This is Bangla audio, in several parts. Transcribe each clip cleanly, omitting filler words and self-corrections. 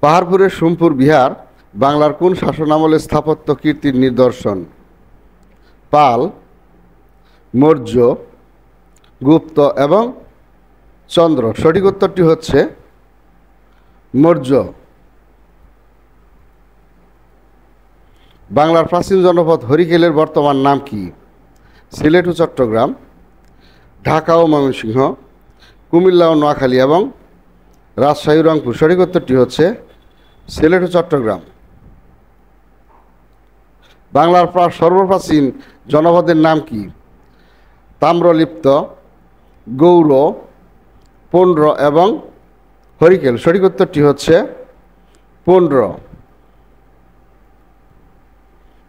পাহাড়পুরের সোমপুর বিহার বাংলার কোন শাসনামলের স্থাপত্য কীর্তির নিদর্শন? পাল, মৌর্য, গুপ্ত এবং চন্দ্র। সঠিক উত্তরটি হচ্ছে মৌর্য। বাংলার প্রাচীন জনপদ হরিকেলের বর্তমান নাম কি? সিলেট ও চট্টগ্রাম, ঢাকা ও ময়মনসিংহ, কুমিল্লা ও নোয়াখালী এবং রাজশাহী ও রংপুর। সঠিক উত্তরটি হচ্ছে সিলেট ও চট্টগ্রাম। বাংলার সর্বপ্রাচীন জনপদের নাম কি? তাম্রলিপ্ত, গৌড়, পুন্ড্র এবং হরিকেল। সঠিক উত্তরটি হচ্ছে পুন্ড্র।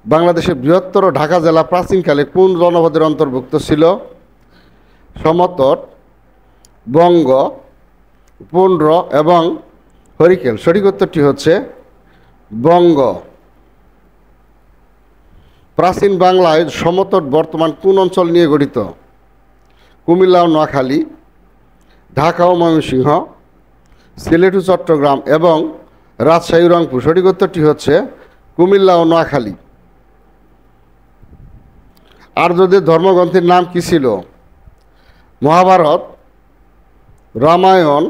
বাংলাদেশের বৃহত্তর ঢাকা জেলা প্রাচীনকালে কোন জনপদের অন্তর্ভুক্ত ছিল? সমতট, বঙ্গ, পুন্ড্র এবং হরিকেল। সঠিক উত্তরটি হচ্ছে বঙ্গ। প্রাচীন বাংলায় সমতট বর্তমান কোন অঞ্চল নিয়ে গঠিত? কুমিল্লা ও নোয়াখালী, ঢাকা ও ময়মনসিংহ, সিলেট ও চট্টগ্রাম এবং রাজশাহী ও রংপুর। সঠিক উত্তরটি হচ্ছে কুমিল্লা ও নোয়াখালী। আর্যদের ধর্মগ্রন্থের নাম কি ছিল? মহাভারত, রামায়ণ,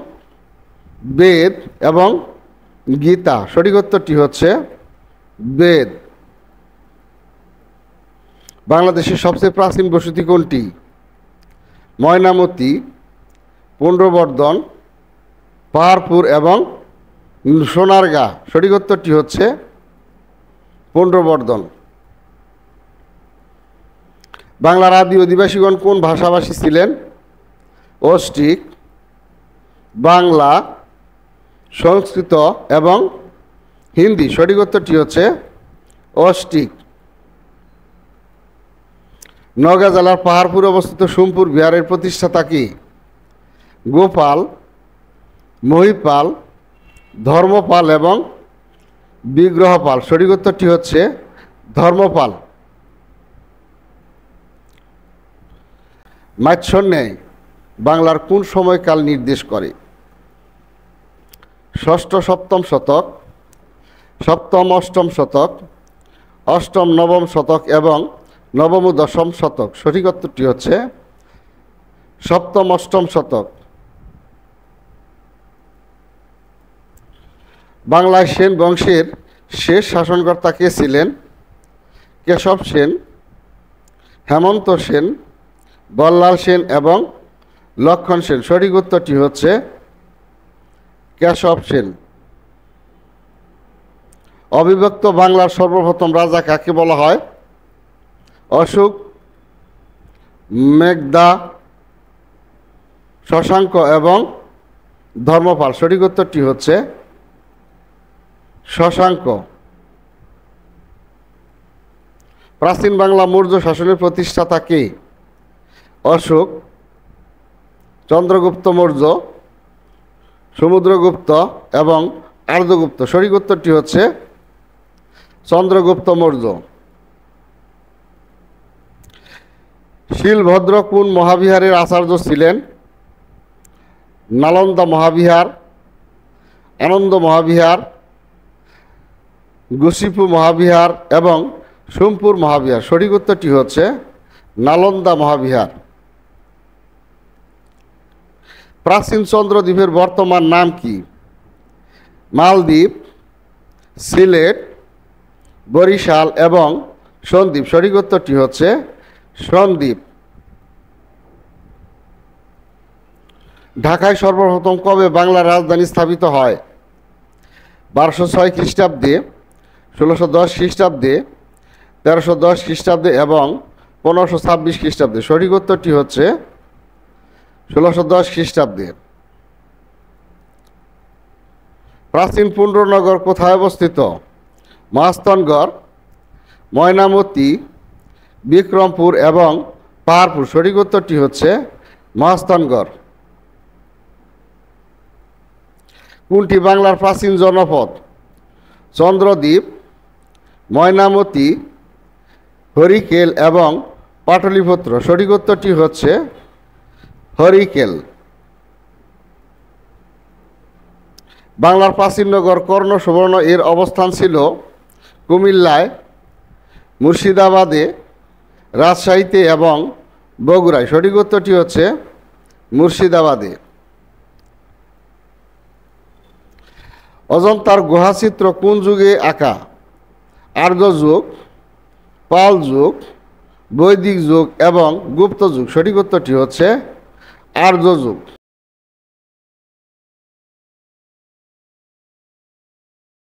বেদ এবং গীতা। সঠিক উত্তরটি হচ্ছে বেদ। বাংলাদেশের সবচেয়ে প্রাচীন বসতি কোনটি? ময়নামতি, পুন্ড্রবর্ধন, পাহাড়পুর এবং সোনারগাঁ। সঠিক উত্তরটি হচ্ছে পুন্ড্রবর্ধন। বাংলার আদি অধিবাসীগণ কোন ভাষাভাষী ছিলেন? অস্ট্রিক, বাংলা, সংস্কৃত এবং হিন্দি। সঠিক উত্তরটি হচ্ছে অস্ট্রিক। নওগাঁ জেলার পাহাড়পুরে অবস্থিত সোমপুর বিহারের প্রতিষ্ঠাতা কি? গোপাল, মহিপাল, ধর্মপাল এবং বিগ্রহপাল। সঠিক উত্তরটি হচ্ছে ধর্মপাল। মাৎস্যন্যায় বাংলার কোন সময়কাল নির্দেশ করে? ষষ্ঠ সপ্তম শতক, সপ্তম অষ্টম শতক, অষ্টম নবম শতক এবং নবম ও দশম শতক। সঠিক উত্তরটি হচ্ছে সপ্তম অষ্টম শতক। বাংলায় সেন বংশের শেষ শাসনকর্তা কে ছিলেন? কেশব সেন, হেমন্ত সেন, বল্লাল সেন এবং লক্ষণ সেন। সঠিক উত্তরটি হচ্ছে কেশব সেন। অবিভক্ত বাংলার সর্বপ্রথম রাজা কাকে বলা হয়? অশোক, মেঘদা, শশাঙ্ক এবং ধর্মপাল। সঠিক উত্তরটি হচ্ছে শশাঙ্ক। প্রাচীন বাংলা মৌর্য শাসনের প্রতিষ্ঠাতা কে? অশোক, চন্দ্রগুপ্ত মৌর্য, সমুদ্রগুপ্ত এবং আর্যগুপ্ত। সঠিক উত্তরটি হচ্ছে চন্দ্রগুপ্ত মৌর্য। শিলভদ্র কোন মহাবিহারের আচার্য ছিলেন? নালন্দা মহাবিহার, আনন্দ মহাবিহার, গোসিপু মহাবিহার এবং সোমপুর মহাবিহার। সঠিক উত্তরটি হচ্ছে নালন্দা মহাবিহার। প্রাচীন চন্দ্রদ্বীপের বর্তমান নাম কি? মালদ্বীপ, সিলেট, বরিশাল এবং সন্দ্বীপ। সঠিক উত্তরটি হচ্ছে সন্দ্বীপ। ঢাকায় সর্বপ্রথম কবে বাংলার রাজধানী স্থাপিত হয়? 1206 খ্রিস্টাব্দে, 1610 খ্রিস্টাব্দে, 1310 খ্রিস্টাব্দে এবং 1526 খ্রিস্টাব্দে। সঠিক উত্তরটি হচ্ছে 1610 খ্রিস্টাব্দে। প্রাচীন পুন্ড্রনগর কোথায় অবস্থিত? মহাস্থানগড়, ময়নামতি, বিক্রমপুর এবং পাহাড়পুর। সঠিক উত্তরটি হচ্ছে মহাস্থানগড়। কোনটি বাংলার প্রাচীন জনপদ? চন্দ্রদ্বীপ, ময়নামতি, হরিকেল এবং পাটলিপুত্র। সঠিক উত্তরটি হচ্ছে হরিকেল। বাংলার প্রাচীন নগর কর্ণ সুবর্ণ এর অবস্থান ছিল কুমিল্লায়, মুর্শিদাবাদে, রাজশাহীতে এবং বগুড়ায়। সঠিক উত্তরটি হচ্ছে মুর্শিদাবাদে। অজন্তার গুহাচিত্র কোন যুগে আঁকা? আর্য যুগ, পাল যুগ, বৈদিক যুগ এবং গুপ্ত যুগ। সঠিক উত্তরটি হচ্ছে আর্য যুগ।